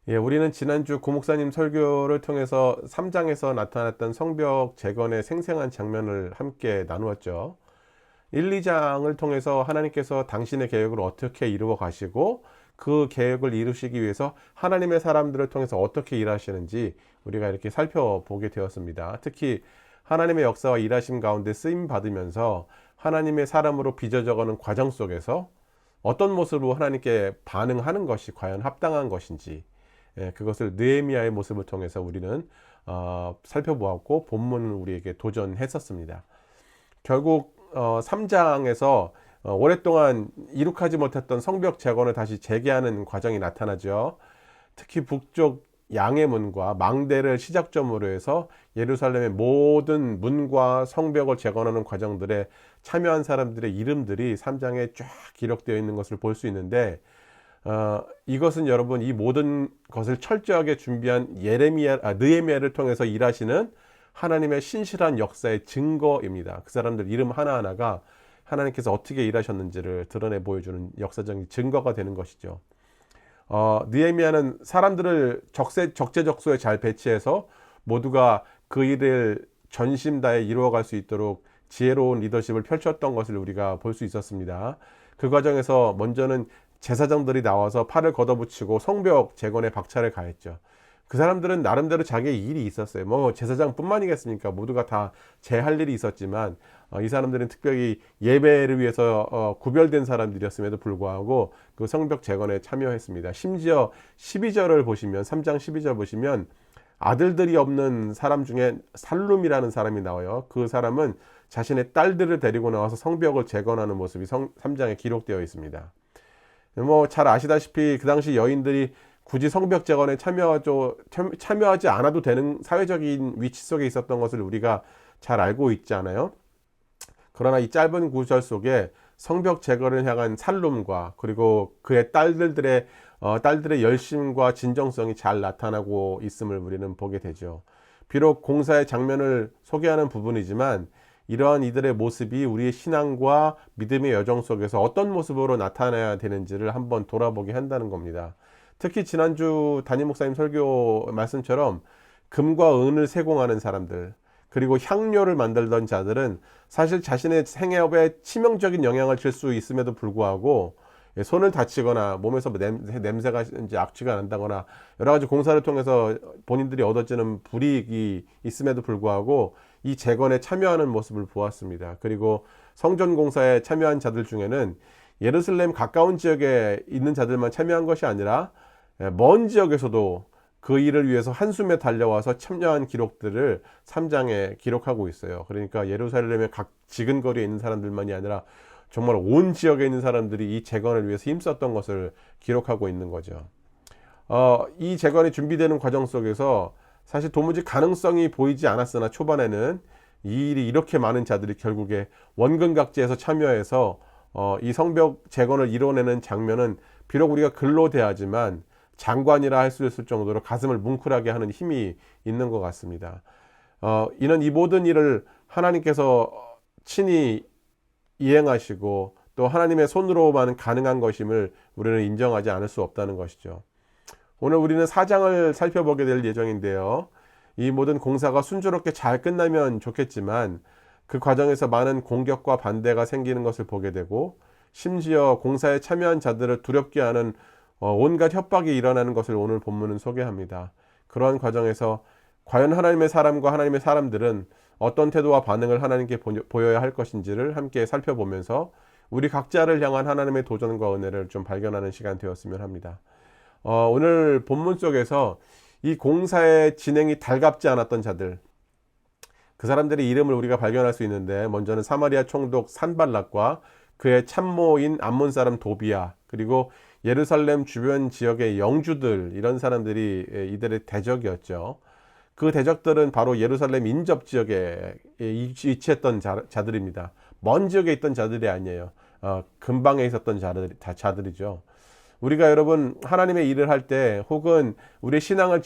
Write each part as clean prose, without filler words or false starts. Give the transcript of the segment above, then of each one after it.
예, 우리는 지난주 고 목사님 설교를 통해서 3장에서 나타났던 성벽 재건의 생생한 장면을 함께 나누었죠. 1, 2장을 통해서 하나님께서 당신의 계획을 어떻게 이루어 가시고 그 계획을 이루시기 위해서 하나님의 사람들을 통해서 어떻게 일하시는지 우리가 이렇게 살펴보게 되었습니다. 특히 하나님의 역사와 일하심 가운데 쓰임 받으면서 하나님의 사람으로 빚어져가는 과정 속에서 어떤 모습으로 하나님께 반응하는 것이 과연 합당한 것인지, 그것을 느헤미야의 모습을 통해서 우리는 살펴보았고 본문은 우리에게 도전했었습니다. 결국 3장에서 오랫동안 이룩하지 못했던 성벽 재건을 다시 재개하는 과정이 나타나죠. 특히 북쪽 양의 문과 망대를 시작점으로 해서 예루살렘의 모든 문과 성벽을 재건하는 과정들에 참여한 사람들의 이름들이 3장에 쫙 기록되어 있는 것을 볼 수 있는데, 이것은 여러분 이 모든 것을 철저하게 준비한 느헤미야를 통해서 일하시는 하나님의 신실한 역사의 증거입니다. 그 사람들 이름 하나하나가 하나님께서 어떻게 일하셨는지를 드러내 보여주는 역사적인 증거가 되는 것이죠. 느헤미야는 사람들을 적재적소에 잘 배치해서 모두가 그 일을 전심 다해 이루어갈 수 있도록 지혜로운 리더십을 펼쳤던 것을 우리가 볼 수 있었습니다. 그 과정에서 먼저는 제사장들이 나와서 팔을 걷어붙이고 성벽 재건에 박차를 가했죠. 그 사람들은 나름대로 자기의 일이 있었어요. 뭐 제사장뿐만이겠습니까? 모두가 다 제 할 일이 있었지만 이 사람들은 특별히 예배를 위해서 구별된 사람들이었음에도 불구하고 그 성벽 재건에 참여했습니다. 심지어 12절을 보시면 3장 12절 보시면 아들들이 없는 사람 중에 살룸이라는 사람이 나와요. 그 사람은 자신의 딸들을 데리고 나와서 성벽을 재건하는 모습이 3장에 기록되어 있습니다. 뭐 잘 아시다시피 그 당시 여인들이 굳이 성벽 재건에 참여하지 않아도 되는 사회적인 위치 속에 있었던 것을 우리가 잘 알고 있지 않아요? 그러나 이 짧은 구절 속에 성벽 재건을 향한 살룸과 그리고 그의 딸들의 열심과 진정성이 잘 나타나고 있음을 우리는 보게 되죠. 비록 공사의 장면을 소개하는 부분이지만 이러한 이들의 모습이 우리의 신앙과 믿음의 여정 속에서 어떤 모습으로 나타나야 되는지를 한번 돌아보게 한다는 겁니다. 특히 지난주 담임 목사님 설교 말씀처럼 금과 은을 세공하는 사람들, 그리고 향료를 만들던 자들은 사실 자신의 생애업에 치명적인 영향을 줄 수 있음에도 불구하고 손을 다치거나 몸에서 냄새가 이제 악취가 난다거나 여러 가지 공사를 통해서 본인들이 얻어지는 불이익이 있음에도 불구하고 이 재건에 참여하는 모습을 보았습니다. 그리고 성전 공사에 참여한 자들 중에는 예루살렘 가까운 지역에 있는 자들만 참여한 것이 아니라 먼 지역에서도 그 일을 위해서 한숨에 달려와서 참여한 기록들을 3장에 기록하고 있어요. 그러니까 예루살렘의 각 지근거리에 있는 사람들만이 아니라 정말 온 지역에 있는 사람들이 이 재건을 위해서 힘썼던 것을 기록하고 있는 거죠. 이 재건이 준비되는 과정 속에서 사실 도무지 가능성이 보이지 않았으나 초반에는 이 일이 이렇게 많은 자들이 결국에 원근각지에서 참여해서 이 성벽 재건을 이뤄내는 장면은 비록 우리가 글로 대하지만 장관이라 할 수 있을 정도로 가슴을 뭉클하게 하는 힘이 있는 것 같습니다. 이는 이 모든 일을 하나님께서 친히 이행하시고 또 하나님의 손으로만 가능한 것임을 우리는 인정하지 않을 수 없다는 것이죠. 오늘 우리는 4장을 살펴보게 될 예정인데요. 이 모든 공사가 순조롭게 잘 끝나면 좋겠지만 그 과정에서 많은 공격과 반대가 생기는 것을 보게 되고 심지어 공사에 참여한 자들을 두렵게 하는 온갖 협박이 일어나는 것을 오늘 본문은 소개합니다. 그러한 과정에서 과연 하나님의 사람과 하나님의 사람들은 어떤 태도와 반응을 하나님께 보여야 할 것인지를 함께 살펴보면서 우리 각자를 향한 하나님의 도전과 은혜를 좀 발견하는 시간 되었으면 합니다. 오늘 본문 속에서 이 공사의 진행이 달갑지 않았던 자들, 그 사람들의 이름을 우리가 발견할 수 있는데, 먼저는 사마리아 총독 산발락과 그의 참모인 암몬 사람 도비야, 그리고 예루살렘 주변 지역의 영주들, 이런 사람들이 이들의 대적이었죠. 그 대적들은 바로 예루살렘 인접 지역에 위치했던 자들입니다. 먼 지역에 있던 자들이 아니에요. 근방에 있었던 자들이죠. 우리가 여러분 하나님의 일을 할 때 혹은 우리의 신앙을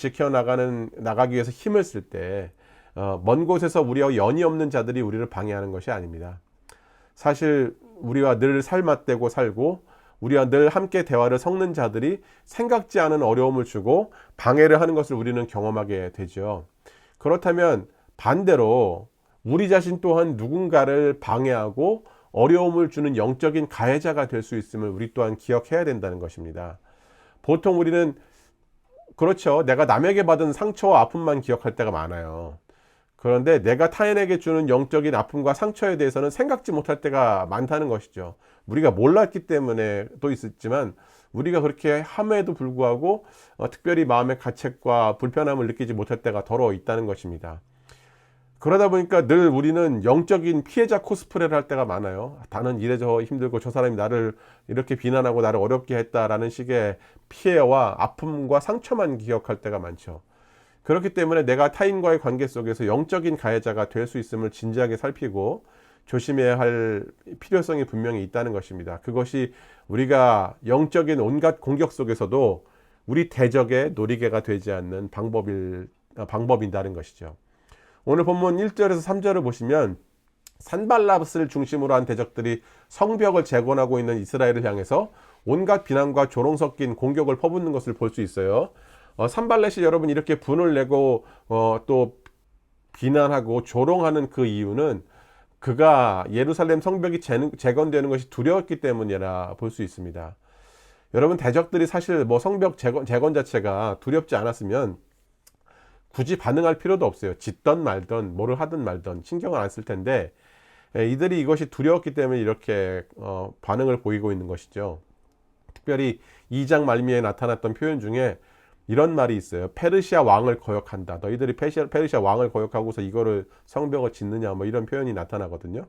나가기 위해서 힘을 쓸 때 먼 곳에서 우리와 연이 없는 자들이 우리를 방해하는 것이 아닙니다. 사실 우리와 늘 살맞대고 살고 우리와 늘 함께 대화를 섞는 자들이 생각지 않은 어려움을 주고 방해를 하는 것을 우리는 경험하게 되죠. 그렇다면 반대로 우리 자신 또한 누군가를 방해하고 어려움을 주는 영적인 가해자가 될 수 있음을 우리 또한 기억해야 된다는 것입니다. 보통 우리는 그렇죠. 내가 남에게 받은 상처와 아픔만 기억할 때가 많아요. 그런데 내가 타인에게 주는 영적인 아픔과 상처에 대해서는 생각지 못할 때가 많다는 것이죠. 우리가 몰랐기 때문에 또 있었지만 우리가 그렇게 함에도 불구하고 특별히 마음의 가책과 불편함을 느끼지 못할 때가 더러 있다는 것입니다. 그러다 보니까 늘 우리는 영적인 피해자 코스프레를 할 때가 많아요. 나는 이래저 힘들고 저 사람이 나를 이렇게 비난하고 나를 어렵게 했다라는 식의 피해와 아픔과 상처만 기억할 때가 많죠. 그렇기 때문에 내가 타인과의 관계 속에서 영적인 가해자가 될 수 있음을 진지하게 살피고 조심해야 할 필요성이 분명히 있다는 것입니다. 그것이 우리가 영적인 온갖 공격 속에서도 우리 대적의 놀이개가 되지 않는 방법인다는 것이죠. 오늘 본문 1절에서 3절을 보시면 산발랏을 중심으로 한 대적들이 성벽을 재건하고 있는 이스라엘을 향해서 온갖 비난과 조롱 섞인 공격을 퍼붓는 것을 볼 수 있어요. 산발렛이 여러분 이렇게 분을 내고 또 비난하고 조롱하는 그 이유는 그가 예루살렘 성벽이 재건되는 것이 두려웠기 때문이라 볼 수 있습니다. 여러분 대적들이 사실 뭐 성벽 재건 자체가 두렵지 않았으면 굳이 반응할 필요도 없어요. 짓던 말던 뭐를 하든 말던 신경을 안 쓸 텐데 이들이 이것이 두려웠기 때문에 이렇게 반응을 보이고 있는 것이죠. 특별히 2장 말미에 나타났던 표현 중에 이런 말이 있어요. 페르시아 왕을 거역한다. 너희들이 페르시아 왕을 거역하고서 이거를 성벽을 짓느냐 뭐 이런 표현이 나타나거든요.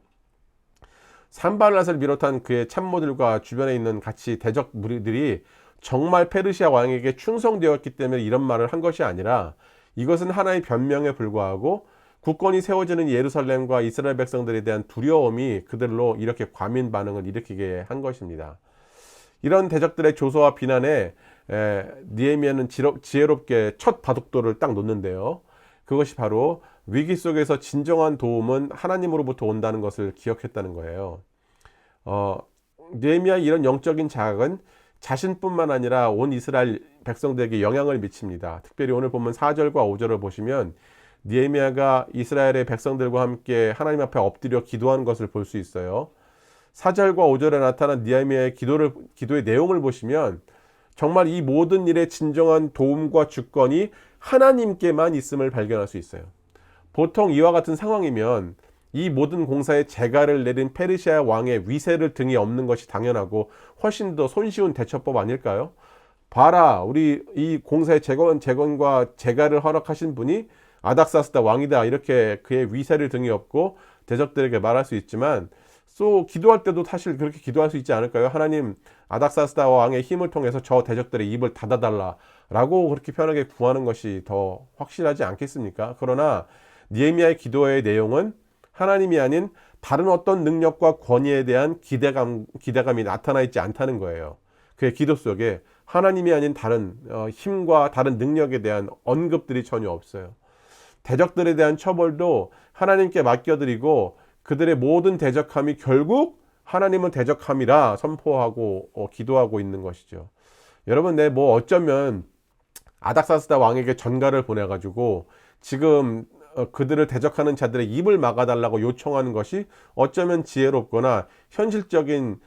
산발랏을 비롯한 그의 참모들과 주변에 있는 같이 대적 무리들이 정말 페르시아 왕에게 충성되었기 때문에 이런 말을 한 것이 아니라 이것은 하나의 변명에 불과하고 국권이 세워지는 예루살렘과 이스라엘 백성들에 대한 두려움이 그들로 이렇게 과민 반응을 일으키게 한 것입니다. 이런 대적들의 조소와 비난에 느헤미야는 지혜롭게 첫 바둑돌을 딱 놓는데요. 그것이 바로 위기 속에서 진정한 도움은 하나님으로부터 온다는 것을 기억했다는 거예요. 느헤미야의 이런 영적인 자각은 자신뿐만 아니라 온 이스라엘 백성들에게 영향을 미칩니다. 특별히 오늘 보면 4절과 5절을 보시면 느헤미야가 이스라엘의 백성들과 함께 하나님 앞에 엎드려 기도하는 것을 볼 수 있어요. 4절과 5절에 나타난 느헤미야의 기도의 내용을 보시면 정말 이 모든 일의 진정한 도움과 주권이 하나님께만 있음을 발견할 수 있어요. 보통 이와 같은 상황이면 이 모든 공사에 재가를 내린 페르시아 왕의 위세를 등에 업는 것이 당연하고 훨씬 더 손쉬운 대처법 아닐까요? 봐라, 우리 이 공사의 재건과 재가를 허락하신 분이 아닥사스다 왕이다, 이렇게 그의 위세를 등에 업고 대적들에게 말할 수 있지만 또 기도할 때도 사실 그렇게 기도할 수 있지 않을까요? 하나님, 아닥사스다 왕의 힘을 통해서 저 대적들의 입을 닫아달라 라고 그렇게 편하게 구하는 것이 더 확실하지 않겠습니까? 그러나 느헤미야의 기도의 내용은 하나님이 아닌 다른 어떤 능력과 권위에 대한 기대감이 나타나 있지 않다는 거예요. 그의 기도 속에 하나님이 아닌 다른 힘과 다른 능력에 대한 언급들이 전혀 없어요. 대적들에 대한 처벌도 하나님께 맡겨드리고 그들의 모든 대적함이 결국 하나님은 대적함이라 선포하고 기도하고 있는 것이죠. 여러분, 뭐 어쩌면 아닥사스다 왕에게 전가를 보내가지고 지금 그들을 대적하는 자들의 입을 막아달라고 요청하는 것이 어쩌면 지혜롭거나 현실적인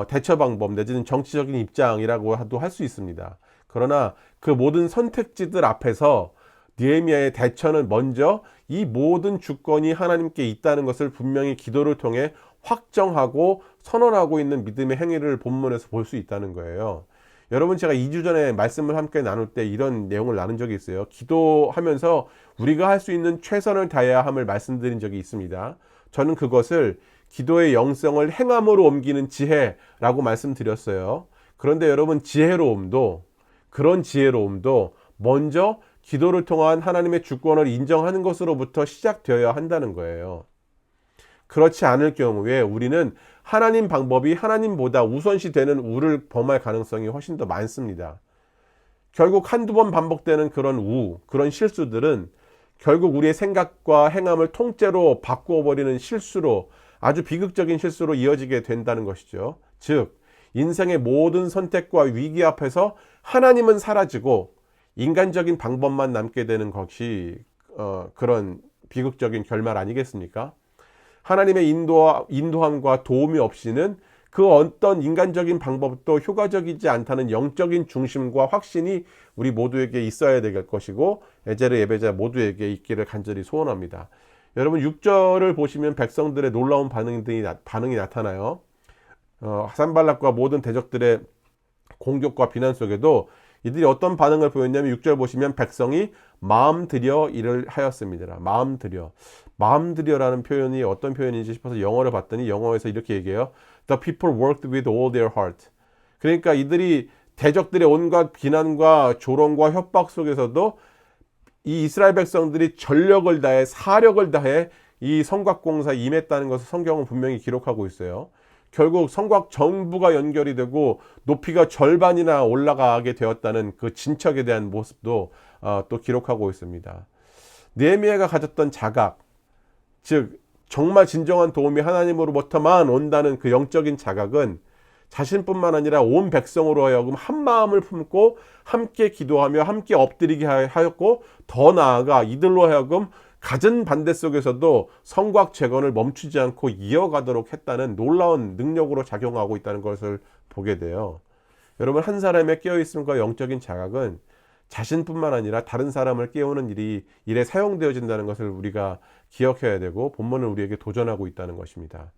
대처 방법 내지는 정치적인 입장이라고도 할 수 있습니다. 그러나 그 모든 선택지들 앞에서 느헤미야의 대처는 먼저 이 모든 주권이 하나님께 있다는 것을 분명히 기도를 통해 확정하고 선언하고 있는 믿음의 행위를 본문에서 볼 수 있다는 거예요. 여러분, 제가 2주 전에 말씀을 함께 나눌 때 이런 내용을 나눈 적이 있어요. 기도하면서 우리가 할 수 있는 최선을 다해야 함을 말씀드린 적이 있습니다. 저는 그것을 기도의 영성을 행함으로 옮기는 지혜라고 말씀드렸어요. 그런데 여러분, 그런 지혜로움도 먼저 기도를 통한 하나님의 주권을 인정하는 것으로부터 시작되어야 한다는 거예요. 그렇지 않을 경우에 우리는 하나님 방법이 하나님보다 우선시 되는 우를 범할 가능성이 훨씬 더 많습니다. 결국 한두 번 반복되는 그런 실수들은 결국 우리의 생각과 행함을 통째로 바꾸어버리는 실수로, 아주 비극적인 실수로 이어지게 된다는 것이죠. 즉, 인생의 모든 선택과 위기 앞에서 하나님은 사라지고 인간적인 방법만 남게 되는 것이 그런 비극적인 결말 아니겠습니까? 하나님의 인도함과 도움이 없이는 그 어떤 인간적인 방법도 효과적이지 않다는 영적인 중심과 확신이 우리 모두에게 있어야 될 것이고 에제르 예배자 모두에게 있기를 간절히 소원합니다. 여러분 6절을 보시면 백성들의 놀라운 반응이 나타나요. 산발락과 모든 대적들의 공격과 비난 속에도 이들이 어떤 반응을 보였냐면 6절 보시면 백성이 마음 들여 일을 하였습니다. 마음 들여라는 표현이 어떤 표현인지 싶어서 영어를 봤더니 영어에서 이렇게 얘기해요. The people worked with all their heart. 그러니까 이들이 대적들의 온갖 비난과 조롱과 협박 속에서도 이 이스라엘 백성들이 전력을 다해 사력을 다해 이 성곽 공사에 임했다는 것을 성경은 분명히 기록하고 있어요. 결국 성곽 전부가 연결이 되고 높이가 절반이나 올라가게 되었다는 그 진척에 대한 모습도 또 기록하고 있습니다. 느헤미야가 가졌던 자각, 즉 정말 진정한 도움이 하나님으로부터만 온다는 그 영적인 자각은 자신뿐만 아니라 온 백성으로 하여금 한 마음을 품고 함께 기도하며 함께 엎드리게 하였고 더 나아가 이들로 하여금 갖은 반대 속에서도 성곽 재건을 멈추지 않고 이어가도록 했다는 놀라운 능력으로 작용하고 있다는 것을 보게 돼요. 여러분 한 사람의 깨어있음과 영적인 자각은 자신뿐만 아니라 다른 사람을 깨우는 일에 사용되어진다는 것을 우리가 기억해야 되고 본문은 우리에게 도전하고 있다는 것입니다.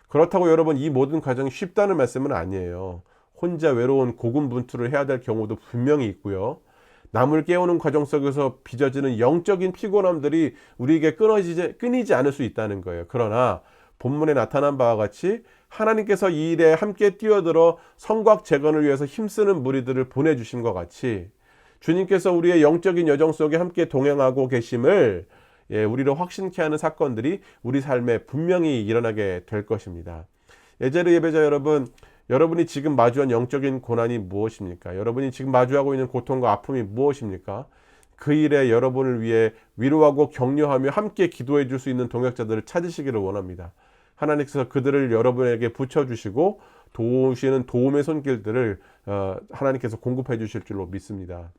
그렇다고 여러분 이 모든 과정이 쉽다는 말씀은 아니에요. 혼자 외로운 고군분투를 해야 될 경우도 분명히 있고요. 남을 깨우는 과정 속에서 빚어지는 영적인 피곤함들이 우리에게 끊이지 않을 수 있다는 거예요. 그러나 본문에 나타난 바와 같이 하나님께서 이 일에 함께 뛰어들어 성곽 재건을 위해서 힘쓰는 무리들을 보내주신 것 같이 주님께서 우리의 영적인 여정 속에 함께 동행하고 계심을 우리를 확신케 하는 사건들이 우리 삶에 분명히 일어나게 될 것입니다. 에제르 예배자 여러분, 여러분이 지금 마주한 영적인 고난이 무엇입니까? 여러분이 지금 마주하고 있는 고통과 아픔이 무엇입니까? 그 일에 여러분을 위해 위로하고 격려하며 함께 기도해 줄 수 있는 동역자들을 찾으시기를 원합니다. 하나님께서 그들을 여러분에게 붙여주시고 도우시는 도움의 손길들을 하나님께서 공급해 주실 줄로 믿습니다.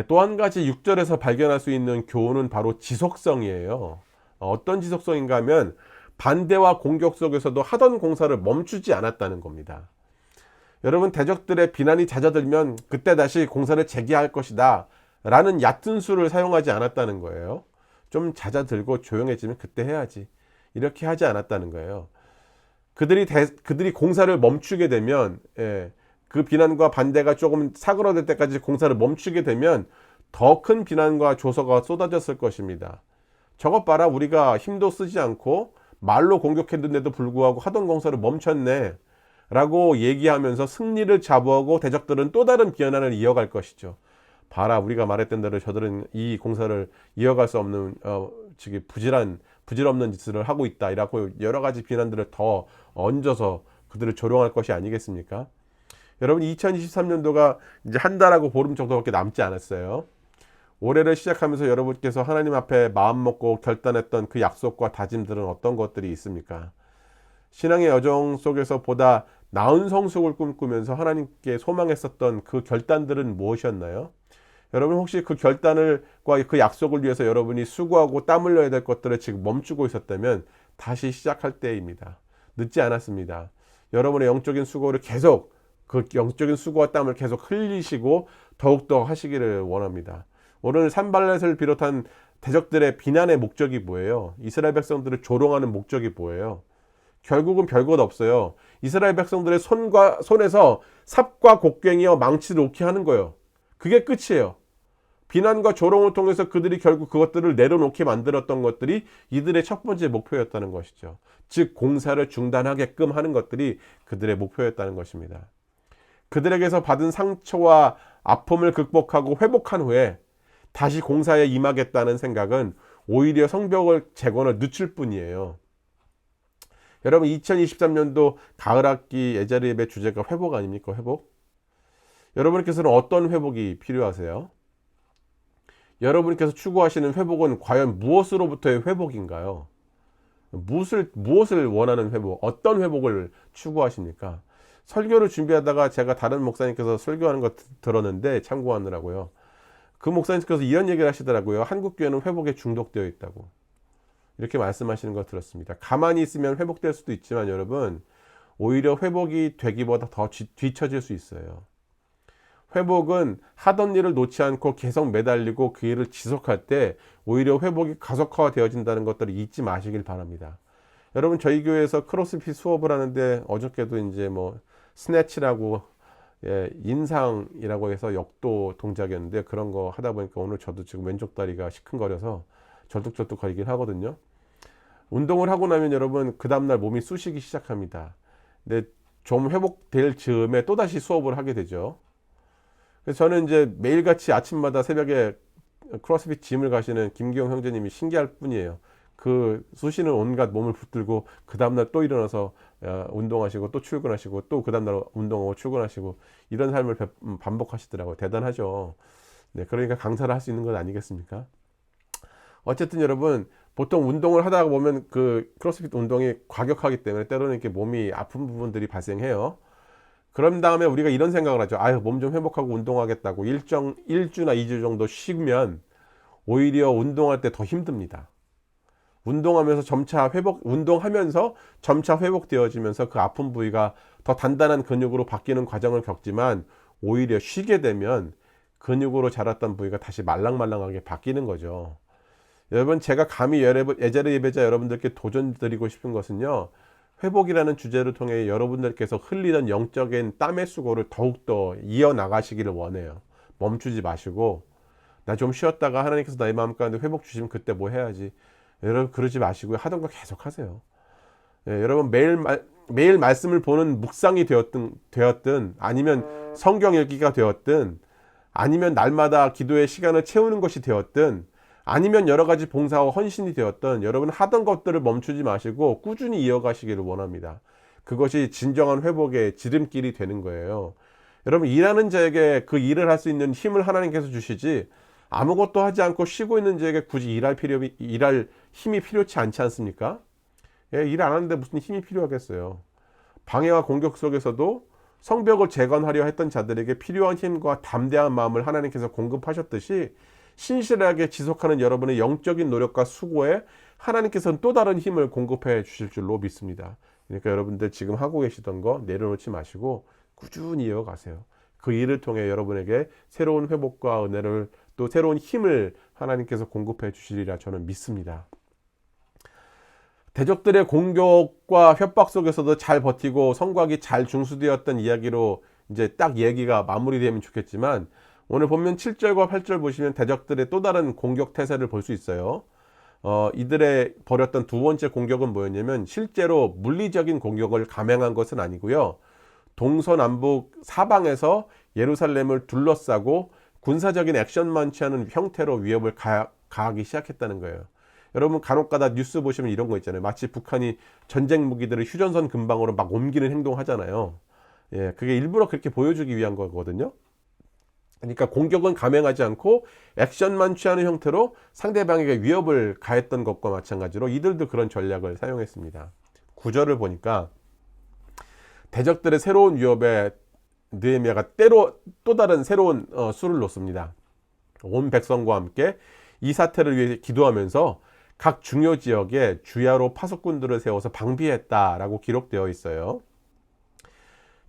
또 한 가지 6절에서 발견할 수 있는 교훈은 바로 지속성이에요. 어떤 지속성인가 하면 반대와 공격 속에서도 하던 공사를 멈추지 않았다는 겁니다. 여러분 대적들의 비난이 잦아들면 그때 다시 공사를 재개할 것이다 라는 얕은 수를 사용하지 않았다는 거예요. 좀 잦아들고 조용해지면 그때 해야지 이렇게 하지 않았다는 거예요. 그들이 공사를 멈추게 되면 그 비난과 반대가 조금 사그러들 때까지 공사를 멈추게 되면 더 큰 비난과 조서가 쏟아졌을 것입니다. 저것 봐라 우리가 힘도 쓰지 않고 말로 공격했는데도 불구하고 하던 공사를 멈췄네 라고 얘기하면서 승리를 자부하고 대적들은 또 다른 비난을 이어갈 것이죠. 봐라 우리가 말했던 대로 저들은 이 공사를 이어갈 수 없는 부질없는 짓을 하고 있다 이라고 여러 가지 비난들을 더 얹어서 그들을 조롱할 것이 아니겠습니까? 여러분 2023년도가 이제 한 달하고 보름 정도밖에 남지 않았어요. 올해를 시작하면서 여러분께서 하나님 앞에 마음 먹고 결단했던 그 약속과 다짐들은 어떤 것들이 있습니까? 신앙의 여정 속에서 보다 나은 성숙을 꿈꾸면서 하나님께 소망했었던 그 결단들은 무엇이었나요? 여러분 혹시 그 결단과 그 약속을 위해서 여러분이 수고하고 땀 흘려야 될 것들을 지금 멈추고 있었다면 다시 시작할 때입니다. 늦지 않았습니다. 여러분의 영적인 수고를 계속 그 영적인 수고와 땀을 계속 흘리시고 더욱더 하시기를 원합니다. 오늘 산발렛을 비롯한 대적들의 비난의 목적이 뭐예요? 이스라엘 백성들을 조롱하는 목적이 뭐예요? 결국은 별것 없어요. 이스라엘 백성들의 손에서 삽과 곡괭이와 망치를 놓게 하는 거예요. 그게 끝이에요. 비난과 조롱을 통해서 그들이 결국 그것들을 내려놓게 만들었던 것들이 이들의 첫 번째 목표였다는 것이죠. 즉 공사를 중단하게끔 하는 것들이 그들의 목표였다는 것입니다. 그들에게서 받은 상처와 아픔을 극복하고 회복한 후에 다시 공사에 임하겠다는 생각은 오히려 성벽을 재건을 늦출 뿐이에요. 여러분 2023년도 가을학기 에제르 예배 주제가 회복 아닙니까? 회복? 여러분께서는 어떤 회복이 필요하세요? 여러분께서 추구하시는 회복은 과연 무엇으로부터의 회복인가요? 무엇을 원하는 회복, 어떤 회복을 추구하십니까? 설교를 준비하다가 제가 다른 목사님께서 설교하는 거 들었는데 참고하느라고요. 그 목사님께서 이런 얘기를 하시더라고요. 한국 교회는 회복에 중독되어 있다고. 이렇게 말씀하시는 거 들었습니다. 가만히 있으면 회복될 수도 있지만 여러분, 오히려 회복이 되기보다 더 뒤처질 수 있어요. 회복은 하던 일을 놓지 않고 계속 매달리고 그 일을 지속할 때 오히려 회복이 가속화되어진다는 것들을 잊지 마시길 바랍니다. 여러분, 저희 교회에서 크로스핏 수업을 하는데 어저께도 이제 뭐 스네치라고, 인상이라고 해서 역도 동작이었는데 그런 거 하다 보니까 오늘 저도 지금 왼쪽 다리가 시큰거려서 절뚝절뚝 거리긴 하거든요. 운동을 하고 나면 여러분 그 다음날 몸이 쑤시기 시작합니다. 근데 좀 회복될 즈음에 또다시 수업을 하게 되죠. 그래서 저는 이제 매일같이 아침마다 새벽에 크로스핏 짐을 가시는 김기용 형제님이 신기할 뿐이에요. 그 쑤시는 온갖 몸을 붙들고 그 다음날 또 일어나서 운동하시고 또 출근하시고 또 그 다음날 운동하고 출근하시고 이런 삶을 반복하시더라고요. 대단하죠. 네, 그러니까 강사를 할 수 있는 것 아니겠습니까? 어쨌든 여러분, 보통 운동을 하다 보면 그 크로스핏 운동이 과격하기 때문에 때로는 이렇게 몸이 아픈 부분들이 발생해요. 그런 다음에 우리가 이런 생각을 하죠. 아유, 몸 좀 회복하고 운동하겠다고 1주나 2주 정도 쉬면 오히려 운동할 때 더 힘듭니다. 운동하면서 점차 회복되어지면서 그 아픈 부위가 더 단단한 근육으로 바뀌는 과정을 겪지만 오히려 쉬게 되면 근육으로 자랐던 부위가 다시 말랑말랑하게 바뀌는 거죠. 여러분, 제가 감히 예제를 예배자 여러분들께 도전드리고 싶은 것은요, 회복이라는 주제를 통해 여러분들께서 흘리던 영적인 땀의 수고를 더욱더 이어나가시기를 원해요. 멈추지 마시고, 나 좀 쉬었다가 하나님께서 나의 마음 가운데 회복 주시면 그때 뭐 해야지. 여러분, 그러지 마시고요. 하던 거 계속 하세요. 여러분, 매일 말씀을 보는 묵상이 되었든 아니면 성경 읽기가 되었든 아니면 날마다 기도의 시간을 채우는 것이 되었든 아니면 여러 가지 봉사와 헌신이 되었던 여러분 하던 것들을 멈추지 마시고 꾸준히 이어가시기를 원합니다. 그것이 진정한 회복의 지름길이 되는 거예요. 여러분, 일하는 자에게 그 일을 할 수 있는 힘을 하나님께서 주시지 아무것도 하지 않고 쉬고 있는 자에게 굳이 일할 힘이 필요치 않지 않습니까? 일 안 하는데 무슨 힘이 필요하겠어요. 방해와 공격 속에서도 성벽을 재건하려 했던 자들에게 필요한 힘과 담대한 마음을 하나님께서 공급하셨듯이 신실하게 지속하는 여러분의 영적인 노력과 수고에 하나님께서는 또 다른 힘을 공급해 주실 줄로 믿습니다. 그러니까 여러분들 지금 하고 계시던 거 내려놓지 마시고 꾸준히 이어가세요. 그 일을 통해 여러분에게 새로운 회복과 은혜를 또 새로운 힘을 하나님께서 공급해 주시리라 저는 믿습니다. 대적들의 공격과 협박 속에서도 잘 버티고 성곽이 잘 중수되었던 이야기로 이제 딱 얘기가 마무리되면 좋겠지만, 오늘 보면 7절과 8절 보시면 대적들의 또 다른 공격 태세를 볼 수 있어요. 이들의 벌였던 두 번째 공격은 뭐였냐면 실제로 물리적인 공격을 감행한 것은 아니고요. 동서남북 사방에서 예루살렘을 둘러싸고 군사적인 액션만 취하는 형태로 위협을 가하기 시작했다는 거예요. 여러분, 간혹가다 뉴스 보시면 이런 거 있잖아요. 마치 북한이 전쟁 무기들을 휴전선 근방으로 막 옮기는 행동하잖아요. 그게 일부러 그렇게 보여주기 위한 거거든요. 그러니까 공격은 감행하지 않고 액션만 취하는 형태로 상대방에게 위협을 가했던 것과 마찬가지로 이들도 그런 전략을 사용했습니다. 9절을 보니까 대적들의 새로운 위협에 느헤미야가 때로 또 다른 새로운 수를 놓습니다. 온 백성과 함께 이 사태를 위해 기도하면서 각 중요 지역에 주야로 파수꾼들을 세워서 방비했다라고 기록되어 있어요.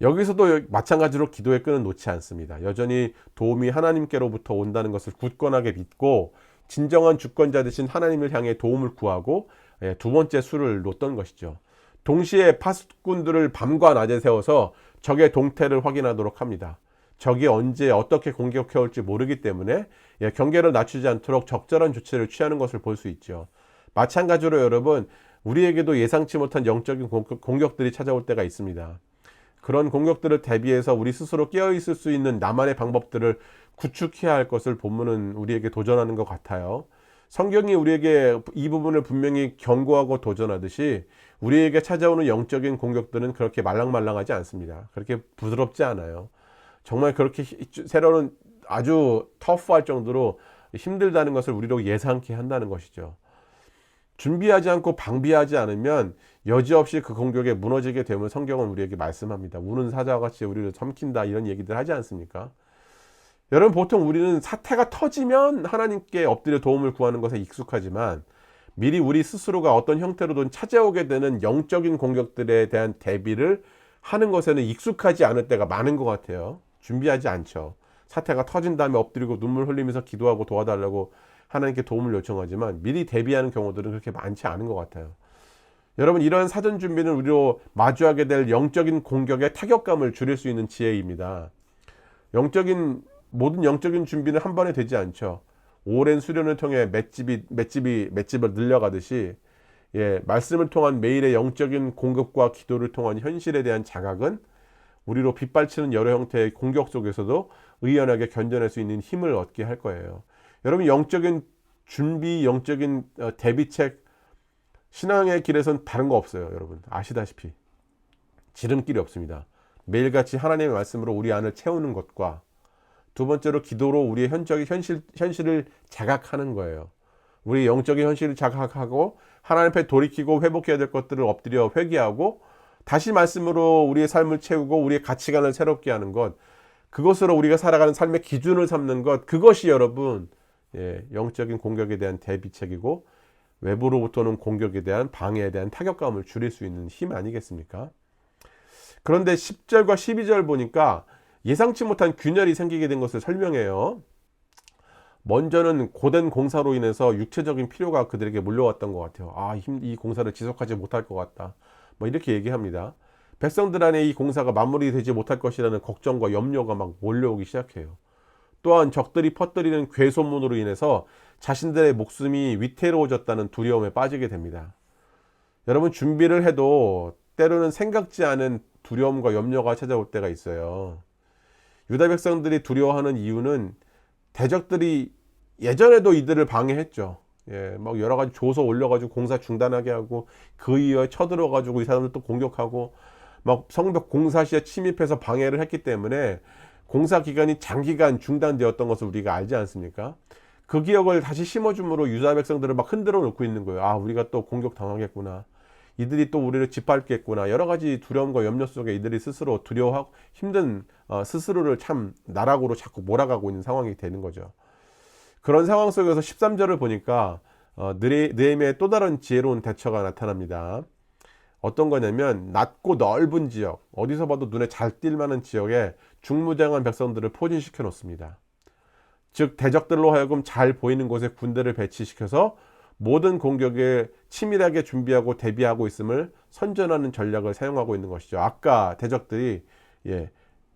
여기서도 마찬가지로 기도의 끈은 놓지 않습니다. 여전히 도움이 하나님께로부터 온다는 것을 굳건하게 믿고 진정한 주권자 되신 하나님을 향해 도움을 구하고 두 번째 수를 놓던 것이죠. 동시에 파수꾼들을 밤과 낮에 세워서 적의 동태를 확인하도록 합니다. 적이 언제 어떻게 공격해 올지 모르기 때문에 경계를 낮추지 않도록 적절한 조치를 취하는 것을 볼 수 있죠. 마찬가지로 여러분, 우리에게도 예상치 못한 영적인 공격들이 찾아올 때가 있습니다. 그런 공격들을 대비해서 우리 스스로 깨어있을 수 있는 나만의 방법들을 구축해야 할 것을 본문은 우리에게 도전하는 것 같아요. 성경이 우리에게 이 부분을 분명히 경고하고 도전하듯이 우리에게 찾아오는 영적인 공격들은 그렇게 말랑말랑하지 않습니다. 그렇게 부드럽지 않아요. 정말 그렇게 새로운 아주 터프할 정도로 힘들다는 것을 우리로 예상케 한다는 것이죠. 준비하지 않고 방비하지 않으면 여지없이 그 공격에 무너지게 되면 성경은 우리에게 말씀합니다. 우는 사자와 같이 우리를 삼킨다, 이런 얘기들 하지 않습니까? 여러분, 보통 우리는 사태가 터지면 하나님께 엎드려 도움을 구하는 것에 익숙하지만 미리 우리 스스로가 어떤 형태로든 찾아오게 되는 영적인 공격들에 대한 대비를 하는 것에는 익숙하지 않을 때가 많은 것 같아요. 준비하지 않죠. 사태가 터진 다음에 엎드리고 눈물 흘리면서 기도하고 도와달라고 하나님께 도움을 요청하지만 미리 대비하는 경우들은 그렇게 많지 않은 것 같아요. 여러분, 이러한 사전 준비는 우리로 마주하게 될 영적인 공격의 타격감을 줄일 수 있는 지혜입니다. 모든 영적인 준비는 한 번에 되지 않죠. 오랜 수련을 통해 맷집을 늘려가듯이, 말씀을 통한 매일의 영적인 공급과 기도를 통한 현실에 대한 자각은 우리로 빗발치는 여러 형태의 공격 속에서도 의연하게 견뎌낼 수 있는 힘을 얻게 할 거예요. 여러분, 영적인 준비, 영적인 대비책, 신앙의 길에선 다른 거 없어요. 여러분 아시다시피 지름길이 없습니다. 매일같이 하나님의 말씀으로 우리 안을 채우는 것과, 두 번째로 기도로 우리의 현실을 자각하는 거예요. 우리 영적인 현실을 자각하고 하나님 앞에 돌이키고 회복해야 될 것들을 엎드려 회개하고 다시 말씀으로 우리의 삶을 채우고 우리의 가치관을 새롭게 하는 것, 그것으로 우리가 살아가는 삶의 기준을 삼는 것, 그것이 여러분 영적인 공격에 대한 대비책이고 외부로부터는 공격에 대한 방해에 대한 타격감을 줄일 수 있는 힘 아니겠습니까? 그런데 10절과 12절 보니까 예상치 못한 균열이 생기게 된 것을 설명해요. 먼저는 고된 공사로 인해서 육체적인 필요가 그들에게 몰려왔던 것 같아요. 이 공사를 지속하지 못할 것 같다, 이렇게 얘기합니다. 백성들 안에 이 공사가 마무리되지 못할 것이라는 걱정과 염려가 막 몰려오기 시작해요. 또한 적들이 퍼뜨리는 괴소문으로 인해서 자신들의 목숨이 위태로워졌다는 두려움에 빠지게 됩니다. 여러분, 준비를 해도 때로는 생각지 않은 두려움과 염려가 찾아올 때가 있어요. 유다 백성들이 두려워하는 이유는 대적들이 예전에도 이들을 방해했죠. 막 여러 가지 조서 올려가지고 공사 중단하게 하고 그 이후에 쳐들어가지고 이 사람들 또 공격하고 막 성벽 공사 시에 침입해서 방해를 했기 때문에 공사 기간이 장기간 중단되었던 것을 우리가 알지 않습니까? 그 기억을 다시 심어줌으로 유다 백성들을 막 흔들어 놓고 있는 거예요. 우리가 또 공격 당하겠구나, 이들이 또 우리를 짓밟겠구나, 여러 가지 두려움과 염려 속에 이들이 스스로 두려워하고 힘든 스스로를 참 나락으로 자꾸 몰아가고 있는 상황이 되는 거죠. 그런 상황 속에서 13절을 보니까 느헤미야의 또 다른 지혜로운 대처가 나타납니다. 어떤 거냐면 낮고 넓은 지역, 어디서 봐도 눈에 잘 띌 만한 지역에 중무장한 백성들을 포진시켜 놓습니다. 즉 대적들로 하여금 잘 보이는 곳에 군대를 배치시켜서 모든 공격에 치밀하게 준비하고 대비하고 있음을 선전하는 전략을 사용하고 있는 것이죠. 아까 대적들이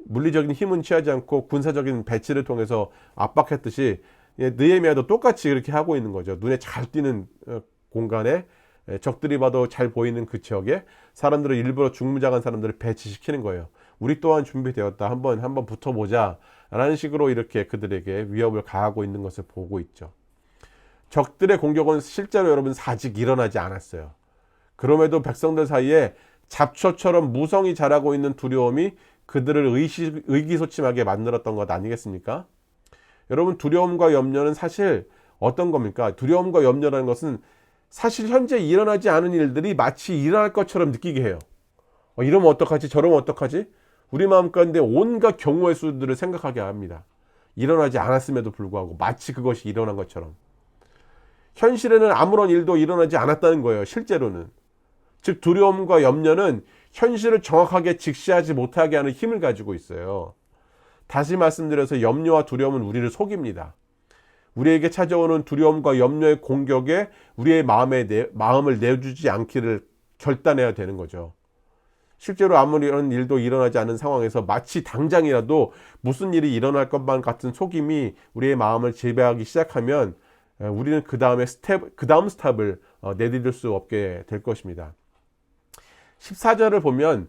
물리적인 힘은 취하지 않고 군사적인 배치를 통해서 압박했듯이 느헤미야도 똑같이 그렇게 하고 있는 거죠. 눈에 잘 띄는 공간에 적들이 봐도 잘 보이는 그 지역에 사람들을 일부러 중무장한 사람들을 배치시키는 거예요. 우리 또한 준비되었다, 한번 붙어보자 라는 식으로 이렇게 그들에게 위협을 가하고 있는 것을 보고 있죠. 적들의 공격은 실제로 여러분 아직 일어나지 않았어요. 그럼에도 백성들 사이에 잡초처럼 무성히 자라고 있는 두려움이 그들을 의기소침하게 만들었던 것 아니겠습니까? 여러분, 두려움과 염려는 사실 어떤 겁니까? 두려움과 염려라는 것은 사실 현재 일어나지 않은 일들이 마치 일어날 것처럼 느끼게 해요. 이러면 어떡하지? 저러면 어떡하지? 우리 마음 가운데 온갖 경우의 수들을 생각하게 합니다. 일어나지 않았음에도 불구하고 마치 그것이 일어난 것처럼. 현실에는 아무런 일도 일어나지 않았다는 거예요. 실제로는. 즉 두려움과 염려는 현실을 정확하게 직시하지 못하게 하는 힘을 가지고 있어요. 다시 말씀드려서 염려와 두려움은 우리를 속입니다. 우리에게 찾아오는 두려움과 염려의 공격에 우리의 마음을 내주지 않기를 결단해야 되는 거죠. 실제로 아무런 일도 일어나지 않은 상황에서 마치 당장이라도 무슨 일이 일어날 것만 같은 속임이 우리의 마음을 지배하기 시작하면 우리는 그 다음 스텝을 내디딜 수 없게 될 것입니다. 14절을 보면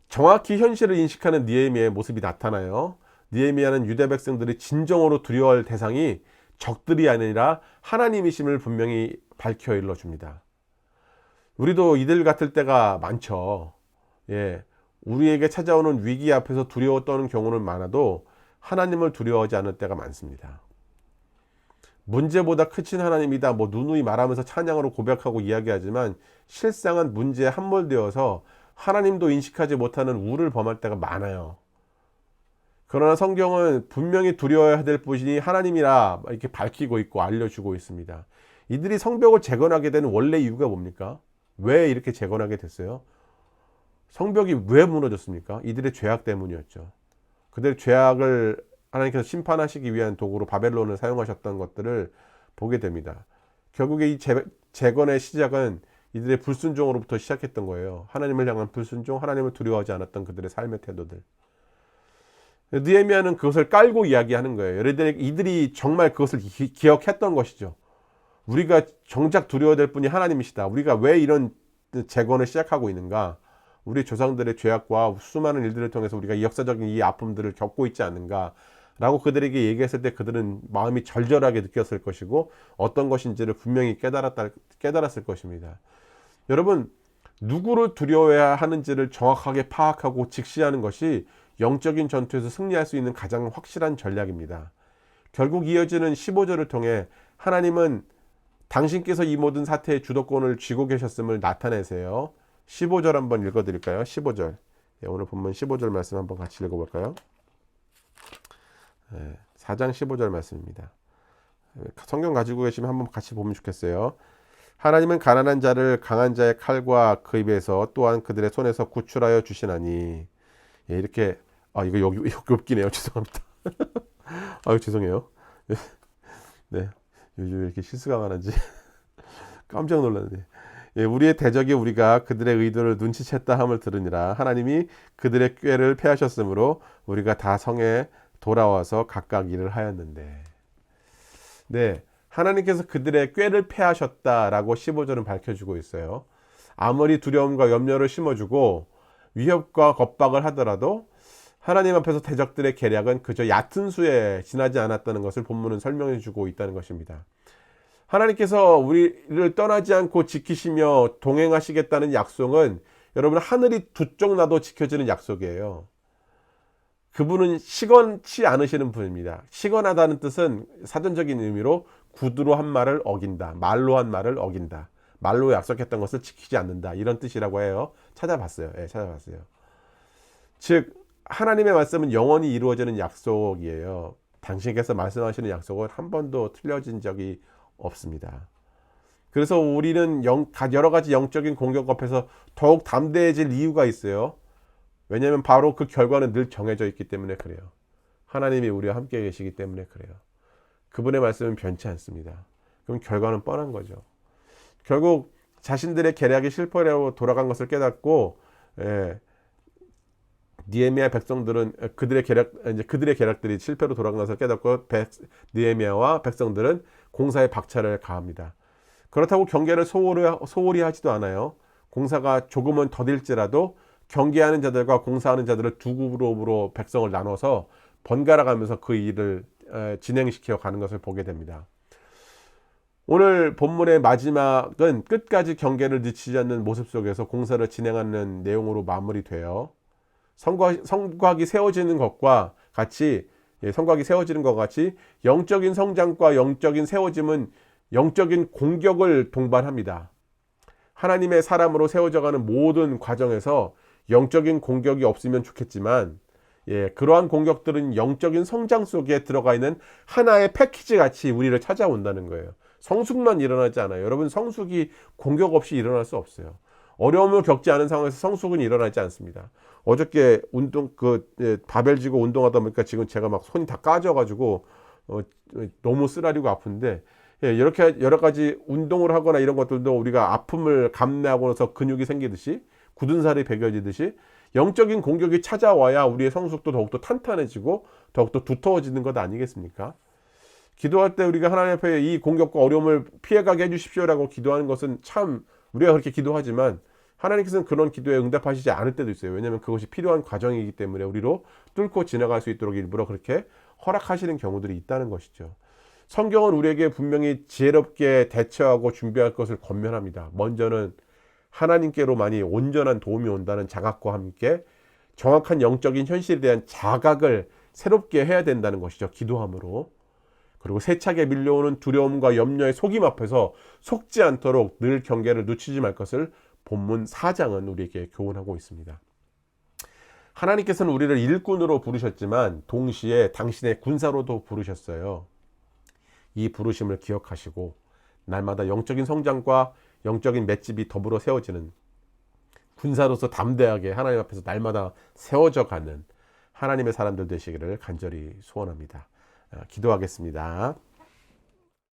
정확히 현실을 인식하는 느헤미야의 모습이 나타나요. 느헤미야는 유다 백성들이 진정으로 두려워할 대상이 적들이 아니라 하나님이심을 분명히 밝혀 일러줍니다. 우리도 이들 같을 때가 많죠. 우리에게 찾아오는 위기 앞에서 두려워 떠는 경우는 많아도 하나님을 두려워하지 않을 때가 많습니다. 문제보다 크신 하나님이다. 뭐 누누이 말하면서 찬양으로 고백하고 이야기하지만 실상은 문제에 함몰되어서 하나님도 인식하지 못하는 우를 범할 때가 많아요. 그러나 성경은 분명히 두려워야 될 분이 하나님이라 이렇게 밝히고 있고 알려주고 있습니다. 이들이 성벽을 재건하게 되는 원래 이유가 뭡니까? 왜 이렇게 재건하게 됐어요? 성벽이 왜 무너졌습니까? 이들의 죄악 때문이었죠. 그들의 죄악을 하나님께서 심판하시기 위한 도구로 바벨론을 사용하셨던 것들을 보게 됩니다. 결국에 이 재건의 시작은 이들의 불순종으로부터 시작했던 거예요. 하나님을 향한 불순종, 하나님을 두려워하지 않았던 그들의 삶의 태도들. 느헤미야는 그것을 깔고 이야기하는 거예요. 이들이 정말 그것을 기억했던 것이죠. 우리가 정작 두려워야 될 분이 하나님이시다. 우리가 왜 이런 재건을 시작하고 있는가? 우리 조상들의 죄악과 수많은 일들을 통해서 우리가 역사적인 이 아픔들을 겪고 있지 않는가? 라고 그들에게 얘기했을 때 그들은 마음이 절절하게 느꼈을 것이고 어떤 것인지를 분명히 깨달았을 것입니다. 여러분, 누구를 두려워해야 하는지를 정확하게 파악하고 직시하는 것이 영적인 전투에서 승리할 수 있는 가장 확실한 전략입니다. 결국 이어지는 15절을 통해 하나님은 당신께서 이 모든 사태의 주도권을 쥐고 계셨음을 나타내세요. 15절 한번 읽어드릴까요? 15절. 오늘 본문 15절 말씀 한번 같이 읽어볼까요? 4장 15절 말씀입니다. 성경 가지고 계시면 한번 같이 보면 좋겠어요. 하나님은 가난한 자를 강한 자의 칼과 그 입에서 또한 그들의 손에서 구출하여 주시나니. 이렇게 이거 여기 욥기네요. 죄송합니다. 죄송해요. 네, 요즘 이렇게 실수가 많은지 깜짝 놀랐네. 우리의 대적이 우리가 그들의 의도를 눈치챘다 함을 들으니라. 하나님이 그들의 꾀를 패하셨으므로 우리가 다 성에 돌아와서 각각 일을 하였는데. 네, 하나님께서 그들의 꾀를 패하셨다라고 15절은 밝혀주고 있어요. 아무리 두려움과 염려를 심어주고 위협과 겁박을 하더라도 하나님 앞에서 대적들의 계략은 그저 얕은 수에 지나지 않았다는 것을 본문은 설명해 주고 있다는 것입니다. 하나님께서 우리를 떠나지 않고 지키시며 동행하시겠다는 약속은 여러분 하늘이 두 쪽 나도 지켜지는 약속이에요. 그분은 시건치 않으시는 분입니다. 시건하다는 뜻은 사전적인 의미로 구두로 한 말을 어긴다. 말로 한 말을 어긴다. 말로 약속했던 것을 지키지 않는다. 이런 뜻이라고 해요. 찾아봤어요. 찾아봤어요. 즉 하나님의 말씀은 영원히 이루어지는 약속이에요. 당신께서 말씀하시는 약속은 한 번도 틀려진 적이 없습니다. 그래서 우리는 여러 가지 영적인 공격 앞에서 더욱 담대해질 이유가 있어요. 왜냐하면 바로 그 결과는 늘 정해져 있기 때문에 그래요. 하나님이 우리와 함께 계시기 때문에 그래요. 그분의 말씀은 변치 않습니다. 그럼 결과는 뻔한 거죠. 결국 자신들의 계략이 실패로 돌아간 것을 깨닫고 느헤미야 백성들은 그들의 계략들이 실패로 돌아간 것을 깨닫고 느헤미야와 백성들은 공사에 박차를 가합니다. 그렇다고 경계를 소홀히 하지도 않아요. 공사가 조금은 더딜지라도 경계하는 자들과 공사하는 자들을 두 그룹으로 백성을 나눠서 번갈아 가면서 그 일을 진행시켜 가는 것을 보게 됩니다. 오늘 본문의 마지막은 끝까지 경계를 늦추지 않는 모습 속에서 공사를 진행하는 내용으로 마무리돼요. 성곽이 세워지는 것과 같이 영적인 성장과 영적인 세워짐은 영적인 공격을 동반합니다. 하나님의 사람으로 세워져가는 모든 과정에서 영적인 공격이 없으면 좋겠지만 그러한 공격들은 영적인 성장 속에 들어가 있는 하나의 패키지 같이 우리를 찾아온다는 거예요. 성숙만 일어나지 않아요. 여러분, 성숙이 공격 없이 일어날 수 없어요. 어려움을 겪지 않은 상황에서 성숙은 일어나지 않습니다. 어저께 바벨 지고 운동하다 보니까 지금 제가 막 손이 다 까져가지고 너무 쓰라리고 아픈데, 이렇게 여러 가지 운동을 하거나 이런 것들도 우리가 아픔을 감내하고 나서 근육이 생기듯이 굳은 살이 베겨지듯이 영적인 공격이 찾아와야 우리의 성숙도 더욱더 탄탄해지고 더욱더 두터워지는 것 아니겠습니까? 기도할 때 우리가 하나님 앞에 이 공격과 어려움을 피해가게 해주십시오라고 기도하는 것은 참 우리가 그렇게 기도하지만 하나님께서는 그런 기도에 응답하시지 않을 때도 있어요. 왜냐하면 그것이 필요한 과정이기 때문에 우리로 뚫고 지나갈 수 있도록 일부러 그렇게 허락하시는 경우들이 있다는 것이죠. 성경은 우리에게 분명히 지혜롭게 대처하고 준비할 것을 권면합니다. 먼저는 하나님께로만이 온전한 도움이 온다는 자각과 함께 정확한 영적인 현실에 대한 자각을 새롭게 해야 된다는 것이죠. 기도함으로. 그리고 세차게 밀려오는 두려움과 염려의 속임 앞에서 속지 않도록 늘 경계를 늦추지 말 것을 본문 4장은 우리에게 교훈하고 있습니다. 하나님께서는 우리를 일꾼으로 부르셨지만 동시에 당신의 군사로도 부르셨어요. 이 부르심을 기억하시고 날마다 영적인 성장과 영적인 맷집이 더불어 세워지는, 군사로서 담대하게 하나님 앞에서 날마다 세워져 가는 하나님의 사람들 되시기를 간절히 소원합니다. 기도하겠습니다.